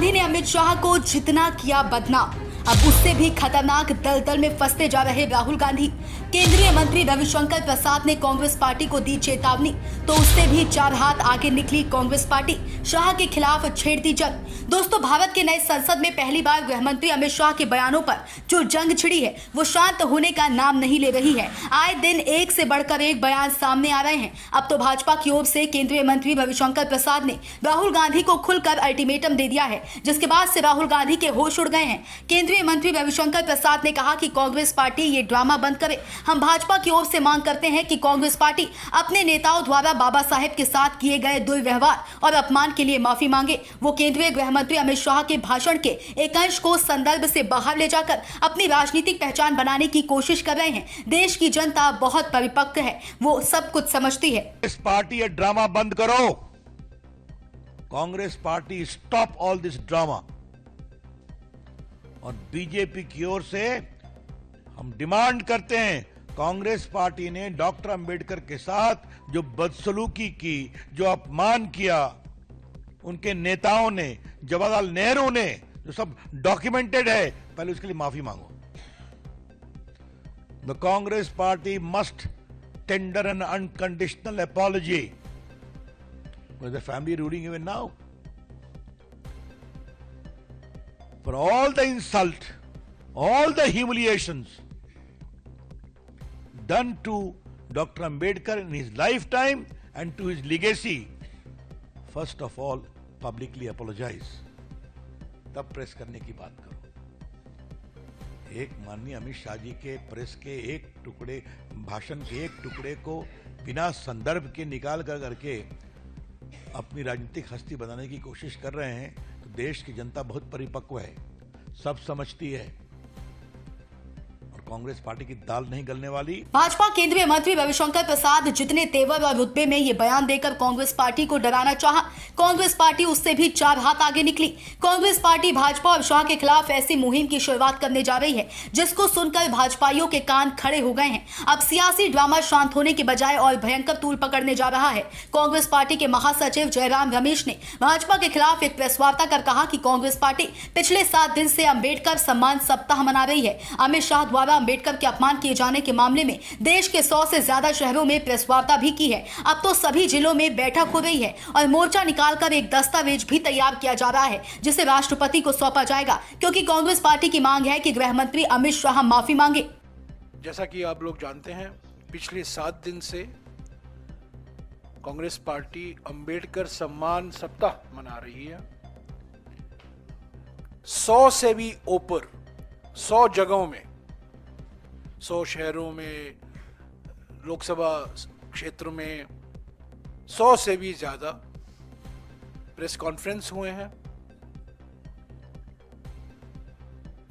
गांधी ने अमित शाह को जितना किया बदनाम, अब उससे भी खतरनाक दलदल में फंसते जा रहे राहुल गांधी। केंद्रीय मंत्री रविशंकर प्रसाद ने कांग्रेस पार्टी को दी चेतावनी, तो उससे भी 4 हाथ आगे निकली कांग्रेस पार्टी। शाह के खिलाफ छेड़ दी जंग। दोस्तों, भारत के नए संसद में पहली बार गृह मंत्री अमित शाह के बयानों पर जो जंग छिड़ी है वो शांत होने का नाम नहीं ले रही है। आए दिन एक से बढ़कर एक बयान सामने आ रहे हैं। अब तो भाजपा की ओर से केंद्रीय मंत्री रविशंकर प्रसाद ने राहुल गांधी को खुलकर अल्टीमेटम दे दिया है, जिसके बाद से राहुल गांधी के होश उड़ गए हैं। केंद्रीय मंत्री रविशंकर प्रसाद ने कहा कि कांग्रेस पार्टी ये ड्रामा बंद करे। हम भाजपा की ओर से मांग करते हैं कि कांग्रेस पार्टी अपने नेताओं द्वारा बाबा साहेब के साथ किए गए दुर्व्यवहार और अपमान के लिए माफी मांगे। वो केंद्रीय गृह मंत्री अमित शाह के भाषण के एक अंश को संदर्भ से बाहर ले जाकर अपनी राजनीतिक पहचान बनाने की कोशिश कर रहे हैं। देश की जनता बहुत परिपक्व है, वो सब कुछ समझती है। इस पार्टी ये ड्रामा बंद करो। Congress party stop all this drama. और बीजेपी की ओर से हम डिमांड करते हैं, कांग्रेस पार्टी ने डॉक्टर अंबेडकर के साथ जो बदसलूकी की, जो अपमान किया, उनके नेताओं ने, जवाहरलाल नेहरू ने, जो सब डॉक्यूमेंटेड है, पहले उसके लिए माफी मांगो। The Congress party must tender N unconditional apology. Was the family ruling even now? For all the insult, all the humiliations done to Dr. Ambedkar in his lifetime and to his legacy, first of all, publicly apologize. तब press करने की बात करो। एक माननीय अमित शाह जी के press के एक टुकड़े, भाषण के एक टुकड़े को बिना संदर्भ के निकाल कर करके अपनी राजनीतिक हस्ती बनाने की कोशिश कर रहे हैं, तो देश की जनता बहुत परिपक्व है, सब समझती है, और कांग्रेस पार्टी की दाल नहीं गलने वाली। भाजपा केंद्रीय मंत्री रविशंकर प्रसाद जितने तेवर और रुतबे में ये बयान देकर कांग्रेस पार्टी को डराना चाहा, कांग्रेस पार्टी उससे भी 4 हाथ आगे निकली। कांग्रेस पार्टी भाजपा और शाह के खिलाफ ऐसी मुहिम की शुरुआत करने जा रही है जिसको सुनकर भाजपाइयों के कान खड़े हो गए हैं। अब सियासी ड्रामा शांत होने के बजाय और भयंकर तूल पकड़ने जा रहा है। कांग्रेस पार्टी के महासचिव जयराम रमेश ने भाजपा के खिलाफ एक प्रेस वार्ता कर कहा कि कांग्रेस पार्टी पिछले 7 दिन से अंबेडकर सम्मान सप्ताह मना रही है। अमित शाह द्वारा अंबेडकर के अपमान किए जाने के मामले में देश के 100 से ज्यादा शहरों में प्रेस वार्ता भी की है। अब तो सभी जिलों में बैठक हो रही है और मोर्चा निकालकर एक दस्तावेज भी तैयार किया जा रहा है जिसे राष्ट्रपति को सौंपा जाएगा, क्योंकि कांग्रेस पार्टी की मांग है कि गृह मंत्री अमित शाह माफी मांगे। जैसा कि आप लोग जानते हैं, पिछले 7 दिन से कांग्रेस पार्टी अंबेडकर सम्मान सप्ताह मना रही है। 100 से भी ऊपर, 100 जगहों में, 100 शहरों में, लोकसभा क्षेत्र में 100 से भी ज्यादा प्रेस कॉन्फ्रेंस हुए हैं।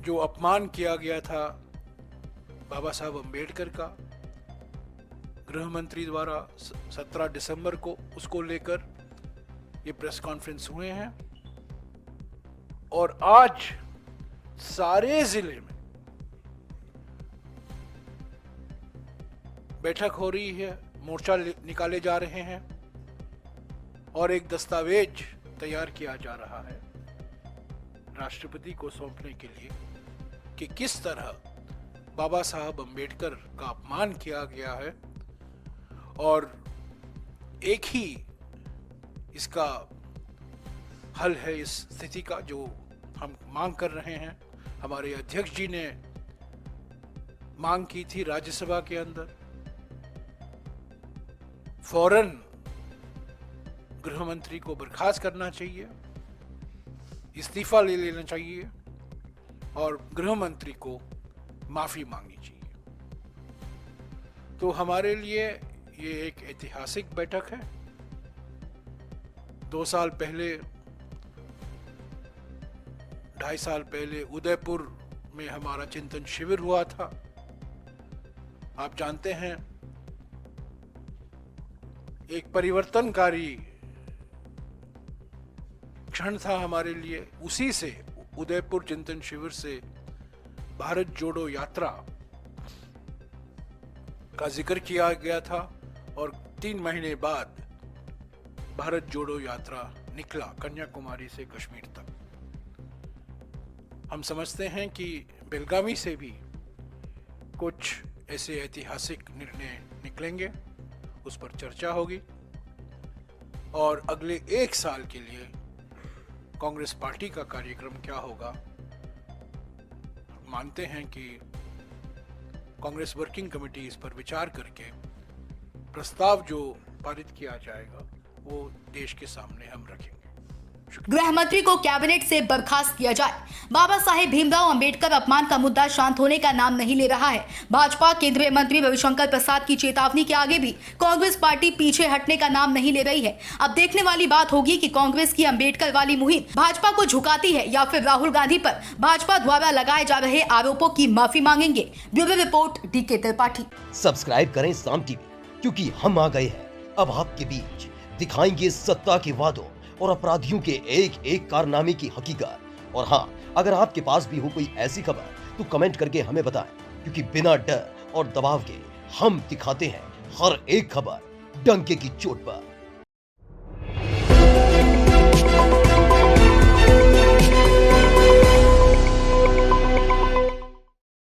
जो अपमान किया गया था बाबा साहब अंबेडकर का गृह मंत्री द्वारा 17 दिसंबर को, उसको लेकर ये प्रेस कॉन्फ्रेंस हुए हैं। और आज सारे जिले में बैठक हो रही है, मोर्चा निकाले जा रहे हैं और एक दस्तावेज तैयार किया जा रहा है राष्ट्रपति को सौंपने के लिए कि किस तरह बाबा साहब अंबेडकर का अपमान किया गया है। और एक ही इसका हल है इस स्थिति का, जो हम मांग कर रहे हैं। हमारे अध्यक्ष जी ने मांग की थी राज्यसभा के अंदर, फौरन गृह मंत्री को बर्खास्त करना चाहिए, इस्तीफा ले लेना चाहिए और गृह मंत्री को माफी मांगनी चाहिए। तो हमारे लिए ये एक ऐतिहासिक बैठक है। 2 साल पहले, 2.5 साल पहले उदयपुर में हमारा चिंतन शिविर हुआ था। आप जानते हैं, एक परिवर्तनकारी क्षण था हमारे लिए। उसी से, उदयपुर चिंतन शिविर से भारत जोड़ो यात्रा का जिक्र किया गया था और 3 महीने बाद भारत जोड़ो यात्रा निकला कन्याकुमारी से कश्मीर तक। हम समझते हैं कि बेलगावी से भी कुछ ऐसे ऐतिहासिक निर्णय निकलेंगे, उस पर चर्चा होगी और अगले 1 साल के लिए कांग्रेस पार्टी का कार्यक्रम क्या होगा। मानते हैं कि कांग्रेस वर्किंग कमेटी इस पर विचार करके प्रस्ताव जो पारित किया जाएगा वो देश के सामने हम रखेंगे। गृह मंत्री को कैबिनेट से बर्खास्त किया जाए। बाबा साहेब भीमराव अंबेडकर अपमान का मुद्दा शांत होने का नाम नहीं ले रहा है। भाजपा केंद्रीय मंत्री रविशंकर प्रसाद की चेतावनी के आगे भी कांग्रेस पार्टी पीछे हटने का नाम नहीं ले रही है। अब देखने वाली बात होगी कि कांग्रेस की अंबेडकर वाली मुहिम भाजपा को झुकाती है या फिर राहुल गांधी पर भाजपा द्वारा लगाए जा रहे आरोपों की माफी मांगेंगे। Bureau report DK Tripathi. Subscribe करें साम टीवी, क्योंकि हम आ गए हैं अब आपके बीच, दिखाएंगे सत्ता के वादों और अपराधियों के एक एक कारनामे की हकीकत। और हाँ, अगर आपके पास भी हो कोई ऐसी खबर तो कमेंट करके हमें बताएं, क्योंकि बिना डर और दबाव के हम दिखाते हैं हर एक खबर डंके की चोट पर।